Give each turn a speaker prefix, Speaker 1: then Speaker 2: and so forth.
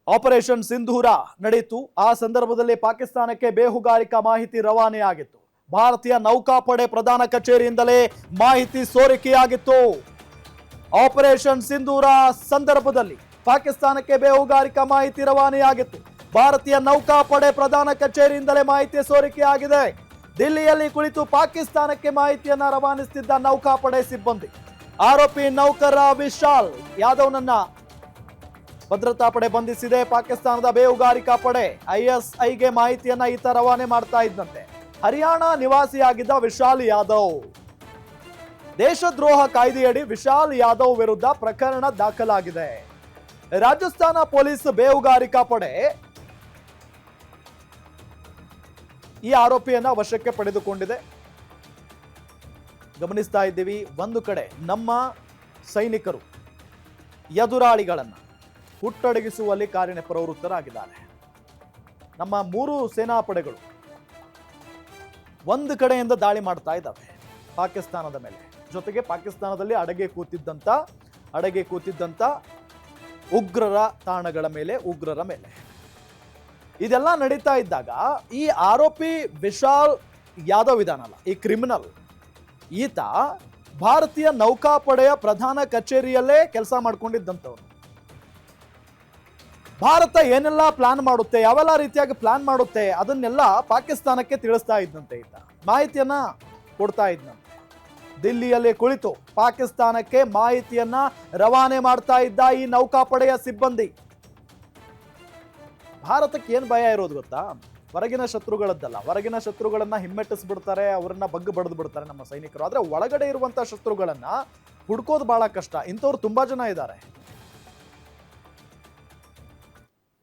Speaker 1: Operation ಸಿಂಧೂರ ನಡೆಯಿತು. ಆ ಸಂದರ್ಭದಲ್ಲಿ ಪಾಕಿಸ್ತಾನಕ್ಕೆ ಬೇಹುಗಾರಿಕಾ ಮಾಹಿತಿ ರವಾನೆಯಾಗಿತ್ತು. ಭಾರತೀಯ ನೌಕಾಪಡೆ ಪ್ರಧಾನ ಕಚೇರಿಯಿಂದಲೇ ಮಾಹಿತಿ ಸೋರಿಕೆಯಾಗಿತ್ತು. ಆಪರೇಷನ್ ಸಿಂಧೂರ ಸಂದರ್ಭದಲ್ಲಿ ಪಾಕಿಸ್ತಾನಕ್ಕೆ ಬೇಹುಗಾರಿಕಾ ಮಾಹಿತಿ ರವಾನೆಯಾಗಿತ್ತು. ಭಾರತೀಯ ನೌಕಾಪಡೆ ಪ್ರಧಾನ ಕಚೇರಿಯಿಂದಲೇ ಮಾಹಿತಿ ಸೋರಿಕೆಯಾಗಿದೆ. ದಿಲ್ಲಿಯಲ್ಲಿ ಕುಳಿತು ಪಾಕಿಸ್ತಾನಕ್ಕೆ ಮಾಹಿತಿಯನ್ನ ರವಾನಿಸುತ್ತಿದ್ದ ನೌಕಾಪಡೆ ಸಿಬ್ಬಂದಿ ಆರೋಪಿ ನೌಕರ ವಿಶಾಲ್ ಯಾದವ್ನನ್ನ ಭದ್ರತಾ ಪಡೆ ಬಂಧಿಸಿದೆ. ಪಾಕಿಸ್ತಾನದ ಬೇಹುಗಾರಿಕಾ ಪಡೆ ಐಎಸ್ಐಗೆ ಮಾಹಿತಿಯನ್ನ ಈತ ರವಾನೆ ಮಾಡ್ತಾ ಇದ್ದಂತೆ ಹರಿಯಾಣ ನಿವಾಸಿಯಾಗಿದ್ದ ವಿಶಾಲ್ ಯಾದವ್. ದೇಶದ್ರೋಹ ಕಾಯ್ದೆಯಡಿ ವಿಶಾಲ್ ಯಾದವ್ ವಿರುದ್ಧ ಪ್ರಕರಣ ದಾಖಲಾಗಿದೆ. ರಾಜಸ್ಥಾನ ಪೊಲೀಸ್ ಬೇಹುಗಾರಿಕಾ ಪಡೆ ಈ ಆರೋಪಿಯನ್ನ ವಶಕ್ಕೆ ಪಡೆದುಕೊಂಡಿದೆ. ಗಮನಿಸ್ತಾ ಇದ್ದೀವಿ, ಒಂದು ಕಡೆ ನಮ್ಮ ಸೈನಿಕರು ಎದುರಾಳಿಗಳನ್ನ ಹುಟ್ಟಡಗಿಸುವಲ್ಲಿ ಕಾರ್ಯಪ್ರವೃತ್ತರಾಗಿದ್ದಾರೆ. ನಮ್ಮ 3 ಸೇನಾ ಪಡೆಗಳು ಒಂದು ಕಡೆಯಿಂದ ದಾಳಿ ಮಾಡ್ತಾ ಇದ್ದಾವೆ ಪಾಕಿಸ್ತಾನದ ಮೇಲೆ. ಜೊತೆಗೆ ಪಾಕಿಸ್ತಾನದಲ್ಲಿ ಅಡಗೆ ಕೂತಿದ್ದಂತ ಉಗ್ರರ ತಾಣಗಳ ಮೇಲೆ, ಉಗ್ರರ ಮೇಲೆ ಇದೆಲ್ಲ ನಡೀತಾ ಇದ್ದಾಗ ಈ ಆರೋಪಿ ವಿಶಾಲ್ ಯಾದವ್ ಇದಾನಲ್ಲ, ಈ ಕ್ರಿಮಿನಲ್, ಈತ ಭಾರತೀಯ ನೌಕಾಪಡೆಯ ಪ್ರಧಾನ ಕಚೇರಿಯಲ್ಲೇ ಕೆಲಸ ಮಾಡ್ಕೊಂಡಿದ್ದಂಥವನು. ಭಾರತ ಏನೆಲ್ಲ ಪ್ಲಾನ್ ಮಾಡುತ್ತೆ, ಯಾವೆಲ್ಲ ರೀತಿಯಾಗಿ ಪ್ಲಾನ್ ಮಾಡುತ್ತೆ ಅದನ್ನೆಲ್ಲ ಪಾಕಿಸ್ತಾನಕ್ಕೆ ತಿಳಿಸ್ತಾ ಇದ್ದಂತೆ ಈತ, ಮಾಹಿತಿಯನ್ನ ಕೊಡ್ತಾ ಇದ್ದಂತೆ. ದಿಲ್ಲಿಯಲ್ಲಿ ಕುಳಿತು ಪಾಕಿಸ್ತಾನಕ್ಕೆ ಮಾಹಿತಿಯನ್ನ ರವಾನೆ ಮಾಡ್ತಾ ಇದ್ದ ಈ ನೌಕಾಪಡೆಯ ಸಿಬ್ಬಂದಿ. ಭಾರತಕ್ಕೆ ಏನ್ ಭಯ ಇರೋದು ಗೊತ್ತಾ? ಹೊರಗಿನ ಶತ್ರುಗಳದ್ದಲ್ಲ. ಹೊರಗಿನ ಶತ್ರುಗಳನ್ನ ಹಿಮ್ಮೆಟ್ಟಿಸ್ಬಿಡ್ತಾರೆ, ಅವರನ್ನ ಬಗ್ಗು ಬಡ್ದು ಬಿಡ್ತಾರೆ ನಮ್ಮ ಸೈನಿಕರು. ಆದ್ರೆ ಒಳಗಡೆ ಇರುವಂತಹ ಶತ್ರುಗಳನ್ನ ಹುಡ್ಕೋದು ಬಹಳ ಕಷ್ಟ. ಇಂಥವ್ರು ತುಂಬಾ ಜನ ಇದ್ದಾರೆ.